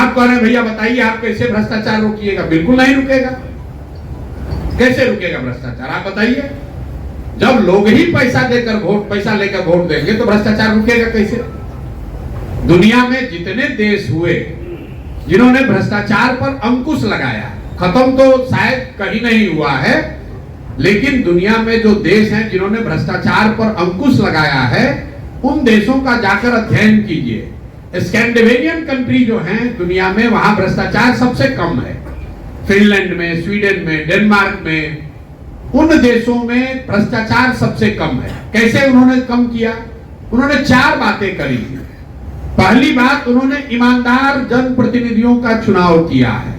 आप कह रहे हैं भैया बताइए आप कैसे भ्रष्टाचार रोकिएगा? बिल्कुल नहीं रुकेगा। कैसे रुकेगा भ्रष्टाचार, आप बताइए? जब लोग ही पैसा लेकर वोट देंगे तो भ्रष्टाचार रुकेगा कैसे? दुनिया में जितने देश हुए जिन्होंने भ्रष्टाचार पर अंकुश लगाया, खत्म तो शायद कहीं नहीं हुआ है, लेकिन दुनिया में जो देश हैं जिन्होंने भ्रष्टाचार पर अंकुश लगाया है, उन देशों का जाकर अध्ययन कीजिए। स्कैंडिनेवियन कंट्री जो हैं दुनिया में, वहां भ्रष्टाचार सबसे कम है। फिनलैंड में, स्वीडन में, डेनमार्क में, उन देशों में भ्रष्टाचार सबसे कम है। कैसे उन्होंने कम किया? उन्होंने 4 बातें करी। पहली बात, उन्होंने ईमानदार जनप्रतिनिधियों का चुनाव किया है।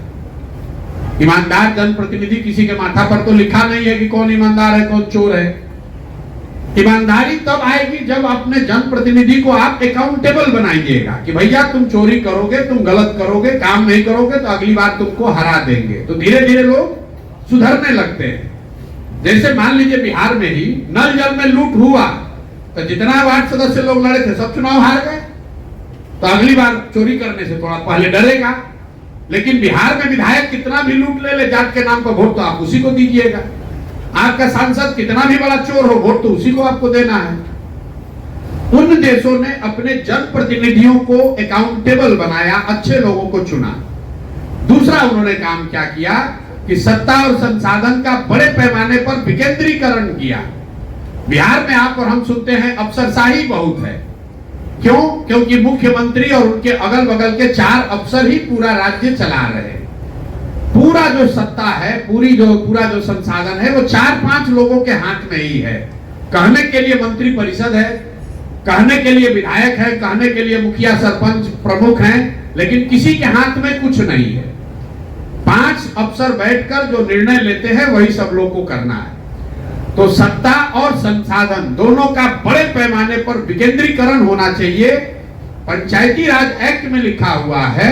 ईमानदार जनप्रतिनिधि, किसी के माथा पर तो लिखा नहीं है कि कौन ईमानदार है कौन चोर है। ईमानदारी तब आएगी जब अपने जनप्रतिनिधि को आप अकाउंटेबल बनाइएगा कि भैया तुम चोरी करोगे, तुम गलत करोगे, काम नहीं करोगे तो अगली बार तुमको हरा देंगे। तो धीरे धीरे लोग सुधरने लगते हैं। जैसे मान लीजिए बिहार में ही नल जल में लूट हुआ तो जितना वार्ड सदस्य लोग लड़े थे सब चुनाव हार गए, तो अगली बार चोरी करने से थोड़ा पहले डरेगा। लेकिन बिहार में विधायक कितना भी लूट ले जात के नाम पर वोट तो आप उसी को दीजिएगा। आपका सांसद कितना भी बड़ा चोर हो, वोट तो उसी को आपको देना है। उन देशों ने अपने जनप्रतिनिधियों को अकाउंटेबल बनाया, अच्छे लोगों को चुना। दूसरा उन्होंने काम क्या किया कि सत्ता और संसाधन का बड़े पैमाने पर विकेंद्रीकरण किया। बिहार में आप और हम सुनते हैं अफसरशाही बहुत है। क्यों? क्योंकि मुख्यमंत्री और उनके अगल बगल के 4 अफसर ही पूरा राज्य चला रहे हैं। पूरा जो सत्ता है, पूरा जो संसाधन है वो 4-5 लोगों के हाथ में ही है। कहने के लिए मंत्री परिषद है, कहने के लिए विधायक है, कहने के लिए मुखिया सरपंच प्रमुख हैं, लेकिन किसी के हाथ में कुछ नहीं है। 5 अफसर बैठकर जो निर्णय लेते हैं वही सब लोग को करना है। तो सत्ता और संसाधन दोनों का बड़े पैमाने पर विकेंद्रीकरण होना चाहिए। पंचायती राज एक्ट में लिखा हुआ है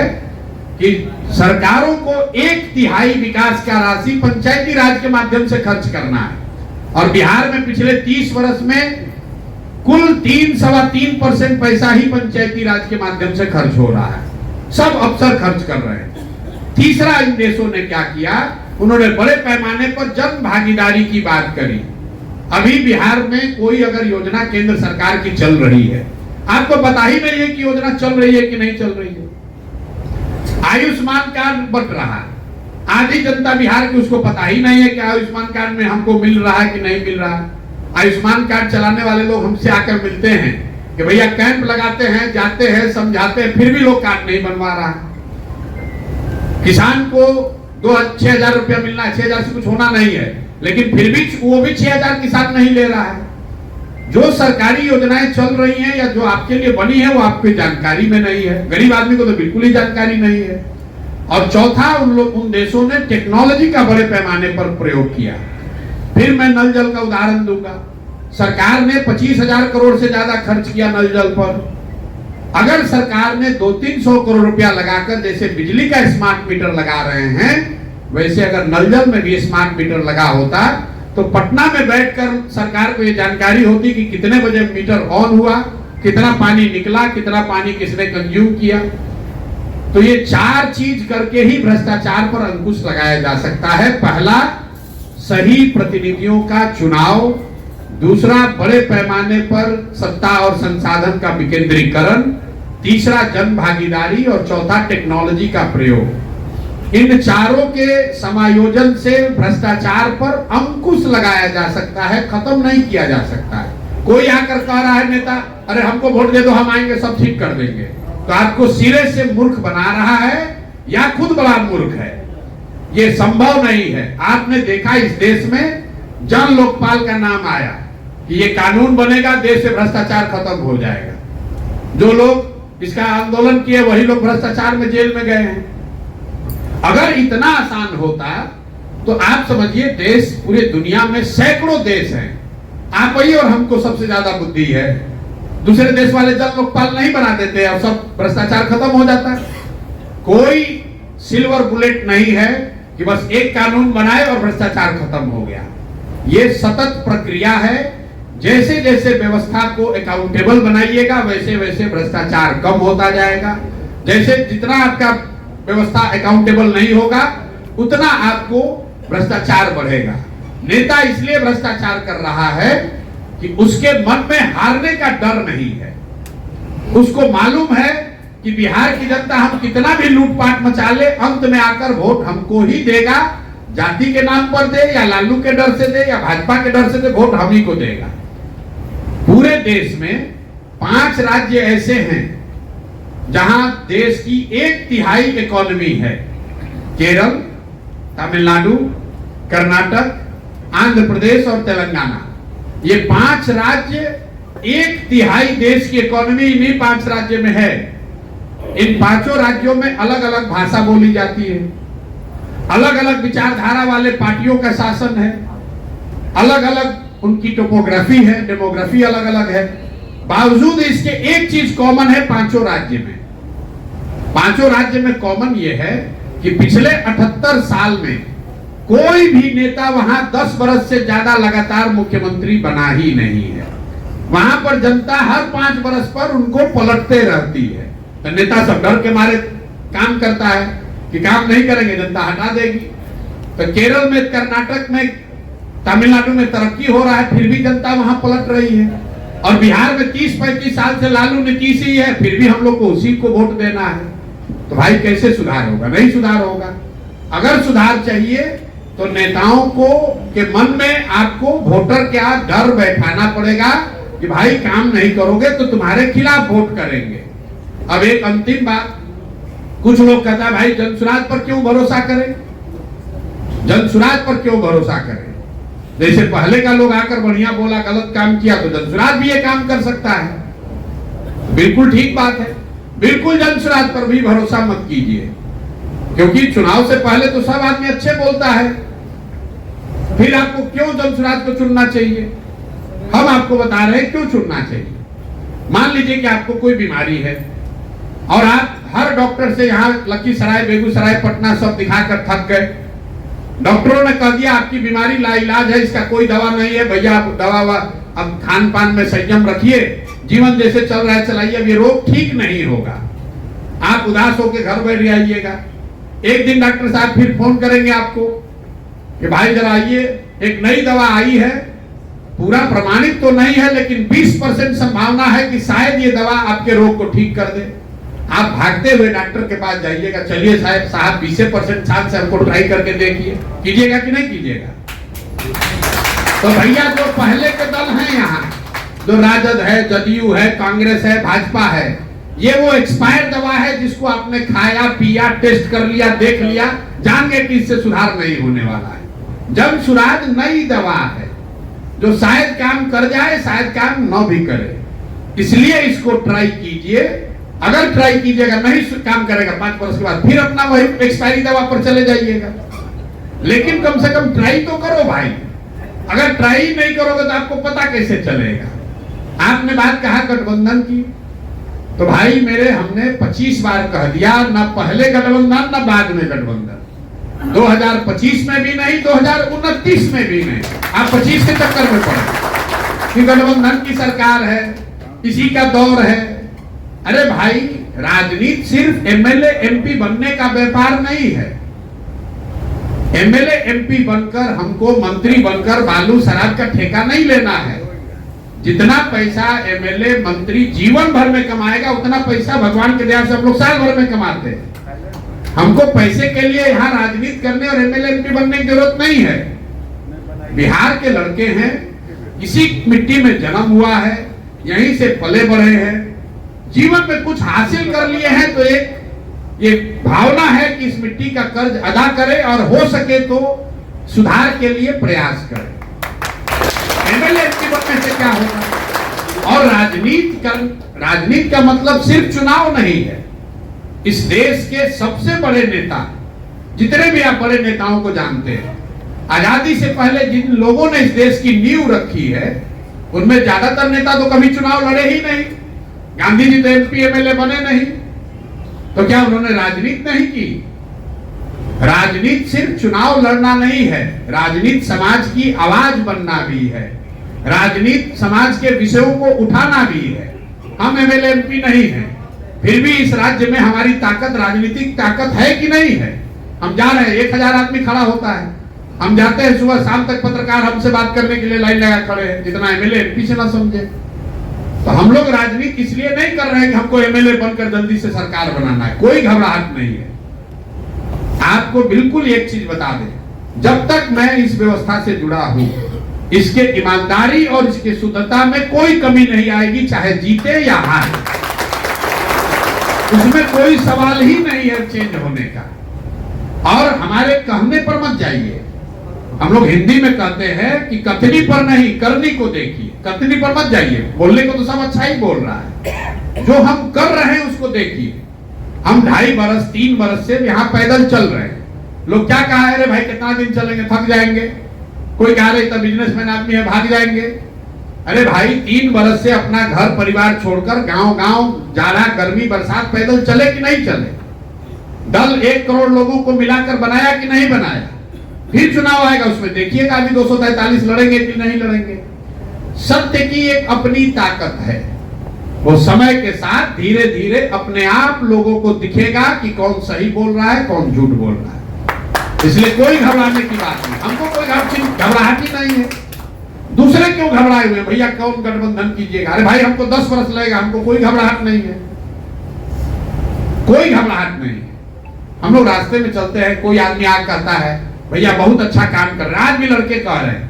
कि सरकारों को 1/3 विकास का राशि पंचायती राज के माध्यम से खर्च करना है। और बिहार में पिछले 30 वर्ष में कुल 3-3.25% पैसा ही पंचायती राज के माध्यम से खर्च हो रहा है। सब अफसर खर्च कर रहे हैं। तीसरा, इन देशों ने क्या किया, उन्होंने बड़े पैमाने पर जन भागीदारी की बात करी। अभी बिहार में कोई अगर योजना केंद्र सरकार की चल रही है, आपको पता ही नहीं है कि योजना चल रही है कि नहीं चल रही है। आयुष्मान कार्ड बट रहा है, आधी जनता बिहार की उसको पता ही नहीं है कि आयुष्मान कार्ड में हमको मिल रहा है कि नहीं मिल रहा है। आयुष्मान कार्ड चलाने वाले लोग हमसे आकर मिलते हैं कि भैया कैंप लगाते हैं, जाते हैं, समझाते हैं, फिर भी लोग कार्ड नहीं बनवा रहा है। किसान को 6,000 रुपया मिलना है, 6,000 से कुछ होना नहीं है, लेकिन फिर भी वो भी 6,000 किसान नहीं ले रहा है। जो सरकारी योजनाएं चल रही हैं या जो आपके लिए बनी है वो आपकी जानकारी में नहीं है। गरीब आदमी को तो बिल्कुल ही जानकारी नहीं है। और चौथा, उन देशों ने टेक्नोलॉजी का बड़े पैमाने पर प्रयोग किया। फिर मैं नल जल का उदाहरण दूंगा। सरकार ने 25,000 करोड़ से ज्यादा खर्च किया नल जल पर। अगर सरकार ने 200-300 करोड़ रुपया लगाकर, जैसे बिजली का स्मार्ट मीटर लगा रहे हैं, वैसे अगर नल जल में भी स्मार्ट मीटर लगा होता तो पटना में बैठकर सरकार को यह जानकारी होती कि कितने बजे मीटर ऑन हुआ, कितना पानी निकला, कितना पानी किसने कंज्यूम किया। तो ये 4 चीज करके ही भ्रष्टाचार पर अंकुश लगाया जा सकता है। पहला, सही प्रतिनिधियों का चुनाव। दूसरा, बड़े पैमाने पर सत्ता और संसाधन का विकेंद्रीकरण। तीसरा, जन भागीदारी। और चौथा, टेक्नोलॉजी का प्रयोग। इन चारों के समायोजन से भ्रष्टाचार पर अंकुश लगाया जा सकता है, खत्म नहीं किया जा सकता है। कोई आकर कह रहा है नेता, अरे हमको वोट दे दो, हम आएंगे सब ठीक कर देंगे, तो आपको सिरे से मूर्ख बना रहा है या खुद बड़ा मूर्ख है। ये संभव नहीं है। आपने देखा इस देश में जन लोकपाल का नाम आया कि ये कानून बनेगा, देश से भ्रष्टाचार खत्म हो जाएगा। जो लोग इसका आंदोलन किए वही लोग भ्रष्टाचार में जेल में गए हैं। अगर इतना आसान होता तो आप समझिए देश, पूरे दुनिया में सैकड़ों देश हैं, आप ही और हमको सबसे ज्यादा बुद्धि है, दूसरे देश वाले जन लोकपाल नहीं बना देते और सब भ्रष्टाचार खत्म हो जाता है। कोई सिल्वर बुलेट नहीं है कि बस एक कानून बनाए और भ्रष्टाचार खत्म हो गया। ये सतत प्रक्रिया है। जैसे जैसे व्यवस्था को अकाउंटेबल बनाइएगा वैसे वैसे भ्रष्टाचार कम होता जाएगा। जैसे जितना आपका व्यवस्था अकाउंटेबल नहीं होगा, उतना आपको भ्रष्टाचार बढ़ेगा। नेता इसलिए भ्रष्टाचार कर रहा है कि उसके मन में हारने का डर नहीं है। उसको मालूम है कि बिहार की जनता हम कितना भी लूटपाट मचा ले, अंत में आकर वोट हमको ही देगा। जाति के नाम पर दे या लालू के डर से दे या भाजपा के डर से दे, वोट हम ही को देगा। पूरे देश में 5 राज्य ऐसे हैं जहां देश की 1/3 इकोनॉमी है। केरल, तमिलनाडु, कर्नाटक, आंध्र प्रदेश और तेलंगाना। ये 5 राज्य 1/3 देश की इकोनॉमी इन्हीं 5 राज्य में है। इन 5 राज्यों में अलग अलग भाषा बोली जाती है, अलग अलग विचारधारा वाले पार्टियों का शासन है, अलग अलग उनकी टोपोग्राफी है, डेमोग्राफी अलग अलग है। बावजूद इसके एक चीज कॉमन है 5 राज्य में। 5 राज्य में कॉमन यह है कि पिछले 78 साल में कोई भी नेता वहां 10 वर्ष से ज्यादा लगातार मुख्यमंत्री बना ही नहीं है। वहां पर जनता हर 5 वर्ष पर उनको पलटते रहती है। तो नेता सब डर के मारे काम करता है कि काम नहीं करेंगे जनता हटा देगी। तो केरल में, कर्नाटक में, तमिलनाडु में तरक्की हो रहा है, फिर भी जनता वहां पलट रही है। और बिहार में 30-35 साल से लालू नीतीश ही है, फिर भी हम लोग को उसी को वोट देना है। तो भाई कैसे सुधार होगा? नहीं सुधार होगा। अगर सुधार चाहिए तो नेताओं को के मन में आपको वोटर क्या डर बैठाना पड़ेगा कि भाई काम नहीं करोगे तो तुम्हारे खिलाफ वोट करेंगे। अब एक अंतिम बात, कुछ लोग कहता है भाई जनसुराज पर क्यों भरोसा करें, जनसुराज पर क्यों भरोसा करें। जैसे पहले का लोग आकर बढ़िया बोला, गलत काम किया तो जनसुराज भी ये काम कर सकता है। बिल्कुल ठीक बात है, बिल्कुल जनसुराज पर भी भरोसा मत कीजिए, क्योंकि चुनाव से पहले तो सब आदमी अच्छे बोलता है। फिर आपको क्यों जनसुराज को चुनना चाहिए? हम आपको बता रहे हैं क्यों चुनना चाहिए। मान लीजिए कि आपको कोई बीमारी है और आप हर डॉक्टर से यहाँ लखीसराय, बेगूसराय, पटना सब दिखाकर थक गए। डॉक्टरों ने कह दिया आपकी बीमारी लाइलाज है, इसका कोई दवा नहीं है, भैया आप दवा अब खान पान में संयम रखिए, जीवन जैसे चल रहा है चलाइए, अब ये रोग ठीक नहीं होगा। आप उदास होकर घर बैठ जाइएगा। एक दिन डॉक्टर साहब फिर फोन करेंगे आपको कि भाई जरा आइए, एक नई दवा आई है, पूरा प्रमाणित तो नहीं है लेकिन 20% संभावना है कि शायद ये दवा आपके रोग को ठीक कर दे। आप भागते हुए डॉक्टर के पास जाइएगा, चलिए साहब 20% चांस से हमको ट्राई करके देखिए, कीजिएगा कि नहीं कीजिएगा? तो भैया जो पहले के दल हैं यहाँ, जो राजद है, जदयू है, कांग्रेस है, भाजपा है, ये वो एक्सपायर दवा है जिसको आपने खाया, पिया, टेस्ट कर लिया, देख लिया, जान गए कि इससे सुधार नहीं होने वाला है। जनसुराज नई दवा है जो शायद काम कर जाए, शायद काम न भी करे, इसलिए इसको ट्राई कीजिए। अगर ट्राई कीजिएगा नहीं काम करेगा, 5 वर्ष के बाद फिर अपना वही एक्सपायरी दवा पर चले जाइएगा। लेकिन कम से कम ट्राई तो करो भाई। अगर ट्राई नहीं करोगे तो आपको पता कैसे चलेगा। आपने बात कहा गठबंधन की, तो भाई मेरे हमने 25 बार कह दिया, ना पहले गठबंधन ना बाद में गठबंधन। 2025 में भी नहीं, 2029 में भी नहीं। आप 25 के चक्कर में पड़े कि गठबंधन की सरकार है, इसी का दौर है। अरे भाई, राजनीति सिर्फ एमएलए एमपी बनने का व्यापार नहीं है। एमएलए एमपी बनकर हमको मंत्री बनकर बालू शराब का ठेका नहीं लेना है। जितना पैसा एमएलए मंत्री जीवन भर में कमाएगा, उतना पैसा भगवान के दया से हम लोग साल भर में कमाते हैं। हमको पैसे के लिए यहाँ राजनीति करने और एमएलए एमपी बनने की जरूरत नहीं है। बिहार के लड़के हैं, इसी मिट्टी में जन्म हुआ है, यहीं से पले बढ़े हैं, जीवन में कुछ हासिल कर लिए हैं, तो एक ये भावना है कि इस मिट्टी का कर्ज अदा करें और हो सके तो सुधार के लिए प्रयास करें। एमएलए एमपी बनने से क्या होगा? और राजनीति का मतलब सिर्फ चुनाव नहीं है। इस देश के सबसे बड़े नेता, जितने भी आप बड़े नेताओं को जानते हैं, आजादी से पहले जिन लोगों ने इस देश की नींव रखी है, उनमें ज्यादातर नेता तो कभी चुनाव लड़े ही नहीं। गांधी जी तो एमपी एमएलए बने नहीं, तो क्या उन्होंने राजनीति नहीं की? राजनीति सिर्फ चुनाव लड़ना नहीं है, राजनीति समाज की आवाज बनना भी है, राजनीति समाज के विषयों को उठाना भी है। हम एमएलए एमपी नहीं हैं, फिर भी इस राज्य में हमारी ताकत, राजनीतिक ताकत है कि नहीं है? हम जा रहे हैं, 1000 आदमी खड़ा होता है, हम जाते हैं, सुबह शाम तक पत्रकार हमसे बात करने के लिए लाइन लगा खड़े हैं, जितना एमएलए पीछे ना समझे। तो हम लोग राजनीति इसलिए नहीं कर रहे हैं कि हमको एमएलए बनकर जल्दी से सरकार बनाना है, कोई घबराहट नहीं है। आपको बिल्कुल एक चीज बता दें, जब तक मैं इस व्यवस्था से जुड़ा हूं, इसके ईमानदारी और इसके शुद्धता में कोई कमी नहीं आएगी, चाहे जीते या हारे, उसमें कोई सवाल ही नहीं है चेंज होने का। और हमारे कहने पर मत जाइए। हम लोग हिंदी में कहते हैं कि कथनी पर नहीं, करनी को देखिए। कथनी पर मत जाइए, बोलने को तो सब अच्छा ही बोल रहा है, जो हम कर रहे हैं उसको देखिए। हम 2.5 बरस 3 बरस से यहाँ पैदल चल रहे हैं। लोग क्या कहा है, अरे भाई कितना दिन चलेंगे, थक जाएंगे। कोई कह रहे इतना बिजनेसमैन आदमी है, भाग जाएंगे। अरे भाई 3 बरस से अपना घर परिवार छोड़कर गांव-गांव, जाड़ा गर्मी बरसात पैदल चले कि नहीं चले? दल 1 करोड़ लोगों को मिलाकर बनाया कि नहीं बनाया? फिर चुनाव आएगा, उसमें देखिएगा अभी 243 लड़ेंगे कि नहीं लड़ेंगे। सत्य की एक अपनी ताकत है, वो समय के साथ धीरे धीरे अपने आप लोगों को दिखेगा कि कौन सही बोल रहा है, कौन झूठ बोल रहा है। इसलिए कोई घबराने की बात नहीं, हमको कोई घबराहट ही नहीं है। दूसरे क्यों घबराए हुए, भैया कौन गठबंधन कीजिएगा? अरे भाई हमको 10 वर्ष लगेगा, हमको कोई घबराहट नहीं है, कोई घबराहट नहीं है। हम लोग रास्ते में चलते हैं, कोई आदमी आग कहता है भैया बहुत अच्छा काम कर रहे हैं, आज भी लड़के कह रहे हैं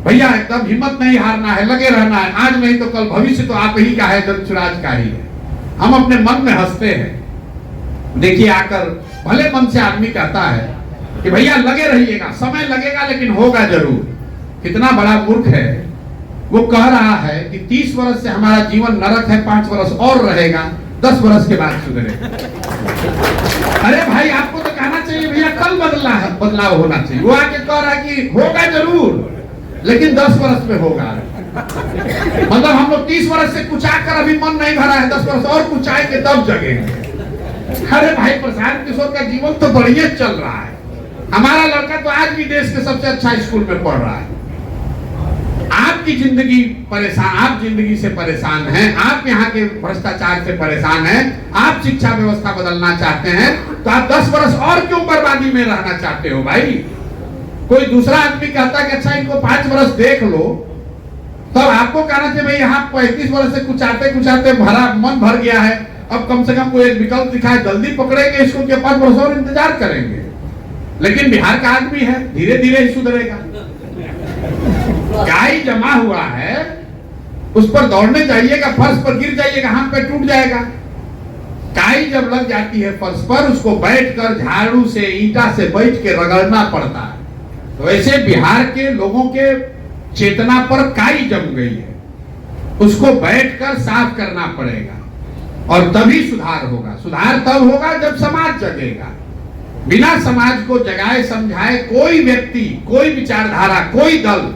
भैया एकदम हिम्मत नहीं हारना है, लगे रहना है, आज नहीं तो कल भविष्य तो आप ही का है, जनसुराज का ही है। हम अपने मन में हंसते हैं। देखिए आकर भले मन से आदमी कहता है कि भैया लगे रहिएगा, समय लगेगा लेकिन होगा जरूर। कितना बड़ा मूर्ख है, वो कह रहा है कि 30 वर्ष से हमारा जीवन नरक है, 5 वर्ष और रहेगा, 10 वर्ष के बाद सुधरेगा। अरे भाई आपको तो कहना चाहिए भैया कल बदलाव होना चाहिए। वो आके कह रहा है कि होगा जरूर लेकिन 10 वर्ष में होगा। मतलब हम लोग 30 वर्ष से कुचाकर अभी मन नहीं भरा है, 10 वर्ष और कुचाएंगे तब जगेंगे। अरे भाई प्रशांत किशोर का जीवन तो बढ़िया चल रहा है, हमारा लड़का तो आज भी देश के सबसे अच्छा स्कूल में पढ़ रहा है। आपकी जिंदगी परेशान, आप जिंदगी से परेशान हैं, आप यहाँ के भ्रष्टाचार से परेशान हैं, आप शिक्षा व्यवस्था बदलना चाहते हैं, तो आप 10 वर्ष और क्यों बर्बादी में रहना चाहते हो भाई? कोई दूसरा आदमी कहता है कि अच्छा इनको 5 वर्ष देख लो, तब आपको कहना चाहिए भाई यहाँ 35 वर्ष से कुचाते भरा मन भर गया है, अब कम से कम कोई एक विकल्प दिखाए, जल्दी पकड़ेंगे इसको कि 5 वर्ष और इंतजार करेंगे। लेकिन बिहार का आदमी है, धीरे धीरे ही सुधरेगा। गाय जमा हुआ है, उस पर दौड़ने जाइएगा, फर्श पर गिर जाइएगा, हाथ पे टूट जाएगा। काई जब लग जाती है फर्श पर, उसको बैठकर झाड़ू से, ईंटा से बैठ के रगड़ना पड़ता है। तो ऐसे बिहार के लोगों के चेतना पर काई जम गई है, उसको बैठकर साफ करना पड़ेगा और तभी सुधार होगा। सुधार तब होगा जब समाज जगेगा। बिना समाज को जगाए समझाए कोई व्यक्ति, कोई विचारधारा, कोई दल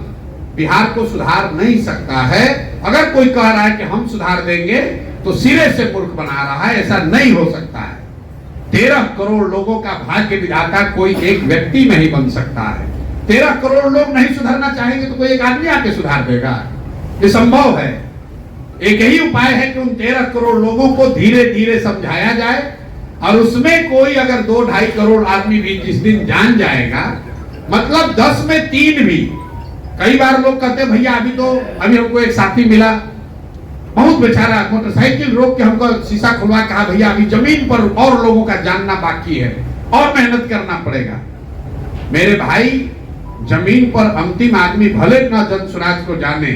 बिहार को सुधार नहीं सकता है। अगर कोई कह रहा है कि हम सुधार देंगे तो सिरे से मूर्ख बना रहा है, ऐसा नहीं हो सकता है। 13 करोड़ लोगों का भाग्य विधाता कोई एक व्यक्ति नहीं बन सकता है। 13 करोड़ लोग नहीं सुधरना चाहेंगे तो कोई एक आदमी आके सुधार देगा? ये संभव है। एक ही उपाय है कि उन 13 करोड़ लोगों को धीरे धीरे समझाया जाए, और उसमें कोई अगर 2-2.5 करोड़ आदमी भी जिस दिन जान जाएगा, मतलब 10 में 3 भी। कई बार लोग कहते हैं भैया अभी हमको एक साथी मिला, बहुत बेचारा मोटरसाइकिल रोक के हमको शीशा खुलवा, कहा भैया अभी जमीन पर और लोगों का जानना बाकी है और मेहनत करना पड़ेगा। मेरे भाई जमीन पर अंतिम आदमी भले न जनसुराज को जाने,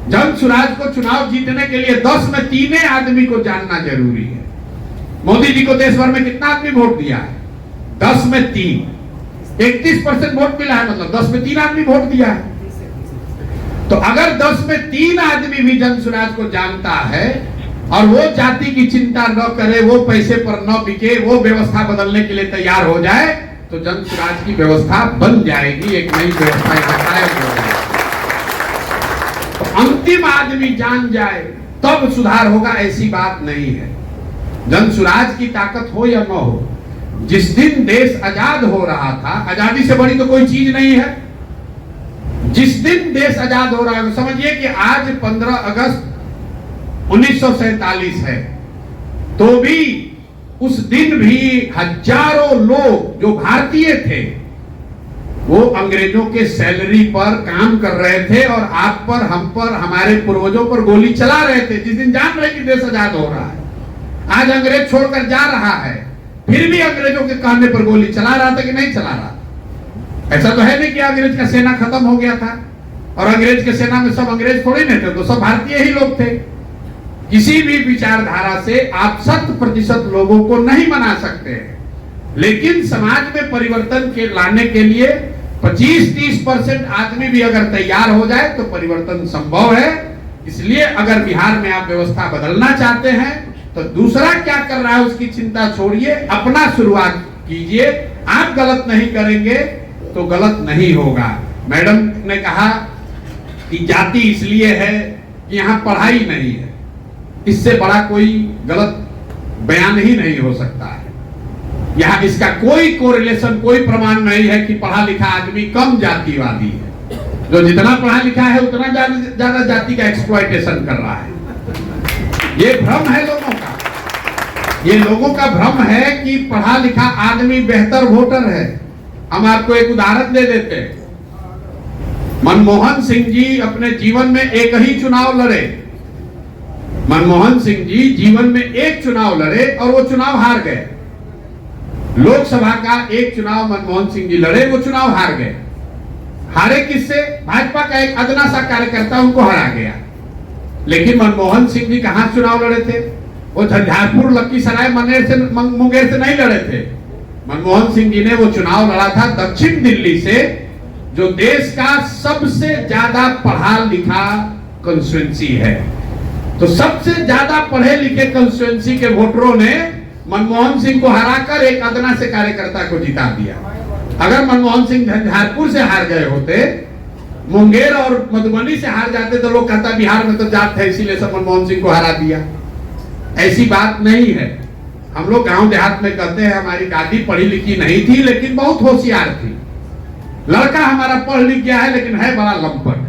जनसुराज को चुनाव जीतने के लिए 10 में 3 आदमी को जानना जरूरी है। मोदी जी को देश भर में कितना आदमी वोट दिया है? 10 में 3, 31% वोट मिला है, मतलब 10 में 3 आदमी वोट दिया है। तो अगर 10 में 3 आदमी भी जनसुराज को जानता है और वो जाति की चिंता न करे, वो पैसे पर न बिके, वो व्यवस्था बदलने के लिए तैयार हो जाए, तो जनसुराज की व्यवस्था बन जाएगी, एक नई व्यवस्था। तो अंतिम आदमी जान जाए तब सुधार होगा, ऐसी बात नहीं है। जनसुराज की ताकत हो या न हो, जिस दिन देश आजाद हो रहा था, आजादी से बड़ी तो कोई चीज नहीं है। जिस दिन देश आजाद हो रहा है, समझिए कि आज 15 अगस्त 1947 है। तो भी उस दिन भी हजारों लोग जो भारतीय थे वो अंग्रेजों के सैलरी पर काम कर रहे थे और आप पर, हम पर, हमारे पूर्वजों पर गोली चला रहे थे, जिस दिन जान रहे कि देश आजाद हो रहा है। आज अंग्रेज छोड़कर जा रहा है, फिर भी अंग्रेजों के कहने पर गोली चला रहा था कि नहीं चला रहा था? ऐसा तो है नहीं कि अंग्रेज का सेना खत्म हो गया था और अंग्रेज के सेना में सब अंग्रेज थोड़े नहीं थे, तो सब भारतीय ही लोग थे। किसी भी विचारधारा से आप 100% लोगों को नहीं बना सकते हैं, लेकिन समाज में परिवर्तन के लाने के लिए 25-30% आदमी भी अगर तैयार हो जाए तो परिवर्तन संभव है। इसलिए अगर बिहार में आप व्यवस्था बदलना चाहते हैं तो दूसरा क्या कर रहा है उसकी चिंता छोड़िए, अपना शुरुआत कीजिए। आप गलत नहीं करेंगे तो गलत नहीं होगा। मैडम ने कहा कि जाति इसलिए है कि यहाँ पढ़ाई नहीं है, इससे बड़ा कोई गलत बयान ही नहीं हो सकता है। यहाँ इसका कोई कोरिलेशन, कोई प्रमाण नहीं है कि पढ़ा लिखा आदमी कम जातिवादी है। जो जितना पढ़ा लिखा है उतना ज्यादा जाति का एक्सप्लॉयटेशन कर रहा है। ये भ्रम है लोगों का, ये लोगों का भ्रम है कि पढ़ा लिखा आदमी बेहतर वोटर है। हम आपको एक उदाहरण दे देते हैं। मनमोहन सिंह जी अपने जीवन में एक ही चुनाव लड़े। मनमोहन सिंह जी जीवन में एक चुनाव लड़े और वो चुनाव हार गए। लोकसभा का एक चुनाव मनमोहन सिंह जी लड़े, वो चुनाव हार गए। हारे किससे? भाजपा का एक अदना सा कार्यकर्ता उनको हरा गया। लेकिन मनमोहन सिंह जी कहां चुनाव लड़े थे? वो झंझारपुर, लखीसराय, मुंगेर से नहीं लड़े थे। मनमोहन सिंह जी ने वो चुनाव लड़ा था दक्षिण दिल्ली से, जो देश का सबसे ज्यादा पढ़ा लिखा कंस्टिट्यूएंसी है। तो सबसे ज्यादा पढ़े लिखे कंस्टिट्यूएंसी के वोटरों ने मनमोहन सिंह को हराकर एक अदना से कार्यकर्ता को जिता दिया। अगर मनमोहन सिंह झंझारपुर से हार गए होते, मुंगेर और मधुबनी से हार जाते, तो लोग कहता बिहार में तो जात है इसीलिए सब मनमोहन सिंह को हरा दिया। ऐसी बात नहीं है। हम लोग गांव देहात में कहते हैं हमारी दादी पढ़ी लिखी नहीं थी लेकिन बहुत होशियार थी। लड़का हमारा पढ़ लिख गया है लेकिन है बड़ा लंपट।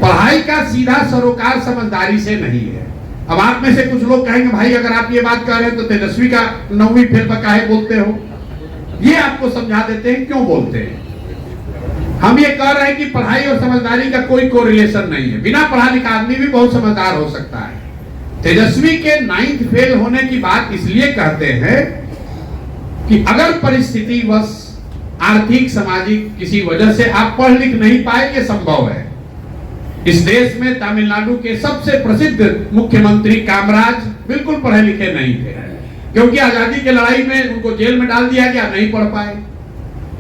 पढ़ाई का सीधा सरोकार समझदारी से नहीं है। अब आप में से कुछ लोग कहेंगे भाई अगर आप ये बात कह रहे हैं तो तेजस्वी का 9वीं फेल पर काहे बोलते हो? ये आपको समझा देते हैं क्यों बोलते हैं। हम ये कह रहे हैं कि पढ़ाई और समझदारी का कोई कोरिलेशन नहीं है। बिना पढ़ा लिखा आदमी भी बहुत समझदार हो सकता है। तेजस्वी के 9th फेल होने की बात इसलिए कहते हैं कि अगर परिस्थिति बस आर्थिक सामाजिक किसी वजह से आप पढ़ लिख नहीं पाए, ये संभव है। इस देश में तमिलनाडु के सबसे प्रसिद्ध मुख्यमंत्री कामराज बिल्कुल पढ़े लिखे नहीं थे, क्योंकि आजादी की लड़ाई में उनको जेल में डाल दिया गया, नहीं पढ़ पाए।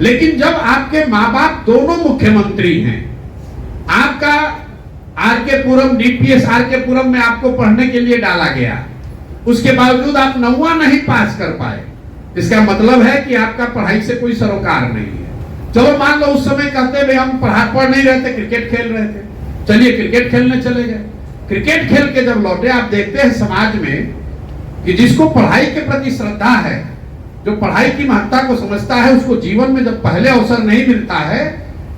लेकिन जब आपके माँ बाप दोनों मुख्यमंत्री हैं, आपका आर.के. पुरम, डीपीएस आर.के. पुरम में आपको पढ़ने के लिए डाला गया, उसके बावजूद आप 9वां नहीं पास कर पाए, इसका मतलब है कि आपका पढ़ाई से कोई सरोकार नहीं है। चलो मान लो उस समय कहते भाई हम पढ़ नहीं रहे थे, क्रिकेट खेल रहे थे, चलिए क्रिकेट खेलने चले गए। क्रिकेट खेल के जब लौटे, आप देखते हैं समाज में कि जिसको पढ़ाई के प्रति श्रद्धा है, जो पढ़ाई की महत्ता को समझता है, उसको जीवन में जब पहले अवसर नहीं मिलता है,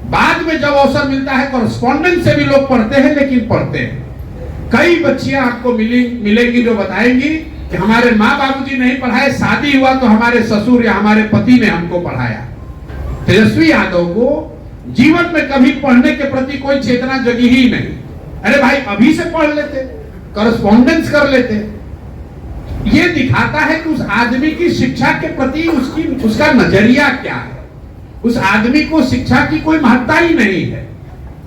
बाद में जब अवसर मिलता है, कॉरेस्पॉन्डेंस से भी लोग पढ़ते हैं, लेकिन पढ़ते हैं। कई बच्चियां आपको मिलेंगी जो बताएंगी कि हमारे माँ बाबूजी नहीं पढ़ाए, शादी हुआ तो हमारे ससुर या हमारे पति ने हमको पढ़ाया। तेजस्वी यादव को जीवन में कभी पढ़ने के प्रति कोई चेतना जगी ही नहीं। अरे भाई अभी से पढ़ लेते, कॉरेस्पॉन्डेंस कर लेते। ये दिखाता है कि उस आदमी की शिक्षा के प्रति उसका नजरिया क्या है। उस आदमी को शिक्षा की कोई महत्ता ही नहीं है।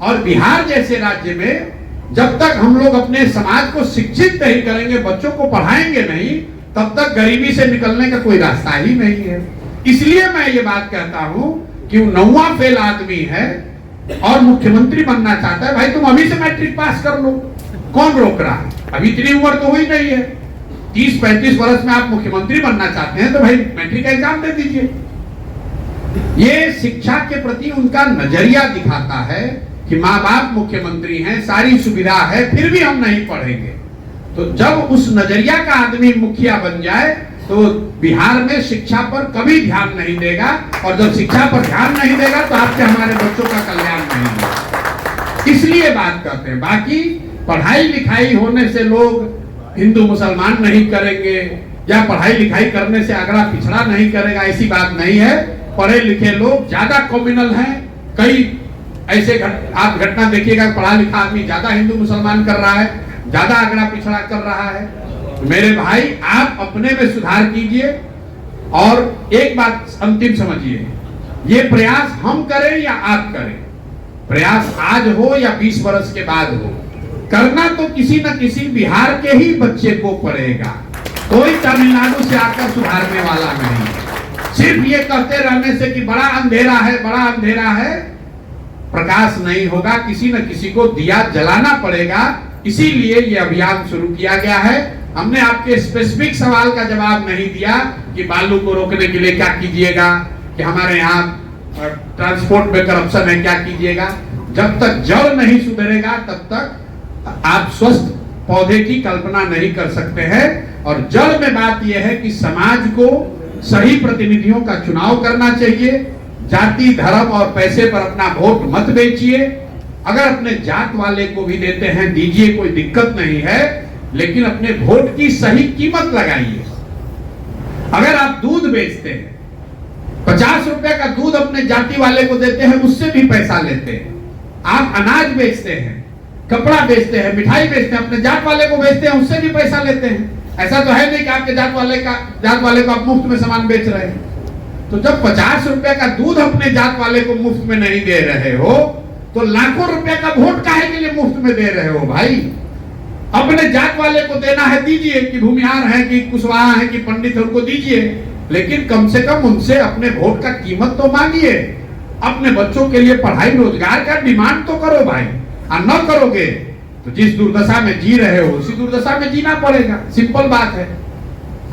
और बिहार जैसे राज्य में जब तक हम लोग अपने समाज को शिक्षित नहीं करेंगे, बच्चों को पढ़ाएंगे नहीं, तब तक गरीबी से निकलने का कोई रास्ता ही नहीं है। इसलिए मैं ये बात कहता हूं कि वो 9वां फेल आदमी है और मुख्यमंत्री बनना चाहता है। भाई तुम अभी से मैट्रिक पास कर लो, कौन रोक रहा है? अभी इतनी उम्र तो हुई नहीं है। 30-35 वर्ष में आप मुख्यमंत्री बनना चाहते हैं तो भाई मैट्रिक का एग्जाम दे दीजिए। ये शिक्षा के प्रति उनका नजरिया दिखाता है कि माँ बाप मुख्यमंत्री हैं, सारी सुविधा है, फिर भी हम नहीं पढ़ेंगे। तो जब उस नजरिया का आदमी मुखिया बन जाए तो बिहार में शिक्षा पर कभी ध्यान नहीं देगा, और जब शिक्षा पर ध्यान नहीं देगा तो आपके हमारे बच्चों का कल्याण नहीं होगा। इसलिए बात करते हैं। बाकी पढ़ाई लिखाई होने से लोग हिंदू मुसलमान नहीं करेंगे या पढ़ाई लिखाई करने से अगला पिछड़ा नहीं करेगा, ऐसी बात नहीं है। पढ़े लिखे लोग ज्यादा कॉम्युनल हैं। कई ऐसे आप घटना देखिएगा, पढ़ा लिखा आदमी ज्यादा हिंदू मुसलमान कर रहा है, ज्यादा अगला पिछड़ा कर रहा है। तो मेरे भाई, आप अपने में सुधार कीजिए। और एक बात अंतिम समझिए, ये प्रयास हम करें या आप करें, प्रयास आज हो या 20 वर्ष के बाद हो, करना तो किसी न किसी बिहार के ही बच्चे को पड़ेगा। कोई तमिलनाडु से आकर सुधारने वाला नहीं। सिर्फ ये कहते रहने से कि बड़ा अंधेरा है, बड़ा अंधेरा है, प्रकाश नहीं होगा। किसी न किसी को दिया जलाना पड़ेगा। इसीलिए ये अभियान शुरू किया गया है। हमने आपके स्पेसिफिक सवाल का जवाब नहीं दिया कि बालू को रोकने के लिए क्या कीजिएगा, कि हमारे यहाँ ट्रांसपोर्ट में करप्शन है, क्या कीजिएगा। जब तक जड़ नहीं सुधरेगा तब तक आप स्वस्थ पौधे की कल्पना नहीं कर सकते हैं। और जड़ में बात यह है कि समाज को सही प्रतिनिधियों का चुनाव करना चाहिए। जाति, धर्म और पैसे पर अपना वोट मत बेचिए। अगर अपने जात वाले को भी देते हैं दीजिए, कोई दिक्कत नहीं है, लेकिन अपने वोट की सही कीमत लगाइए। अगर आप दूध बेचते हैं, 50 रुपए का दूध अपने जाति वाले को देते हैं, उससे भी पैसा लेते हैं। आप अनाज बेचते हैं, कपड़ा बेचते हैं, मिठाई बेचते हैं, अपने जात वाले को बेचते हैं, उससे भी पैसा लेते हैं। ऐसा तो है नहीं कि आपके जात वाले को आप मुफ्त में सामान बेच रहे हैं। तो जब 50 रुपए का दूध अपने जात वाले को मुफ्त में नहीं दे रहे हो, तो लाखों रुपए का वोट काहे के लिए मुफ्त में दे रहे हो भाई? अपने जात वाले को देना है दीजिए, कि भूमिहार है, कि कुशवाहा है, कि पंडित है, उनको दीजिए, लेकिन कम से कम उनसे अपने वोट का कीमत तो मांगिए। अपने बच्चों के लिए पढ़ाई रोजगार का डिमांड तो करो भाई। और न करोगे तो जिस दुर्दशा में जी रहे हो उसी दुर्दशा में जीना पड़ेगा। सिंपल बात है।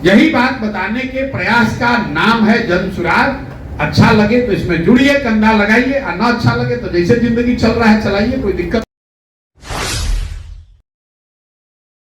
यही बात बताने के प्रयास का नाम है जन सुराग। अच्छा लगे तो इसमें जुड़िए, कंधा लगाइए, और न अच्छा लगे तो जैसे जिंदगी चल रहा है चलाइए, कोई दिक्कत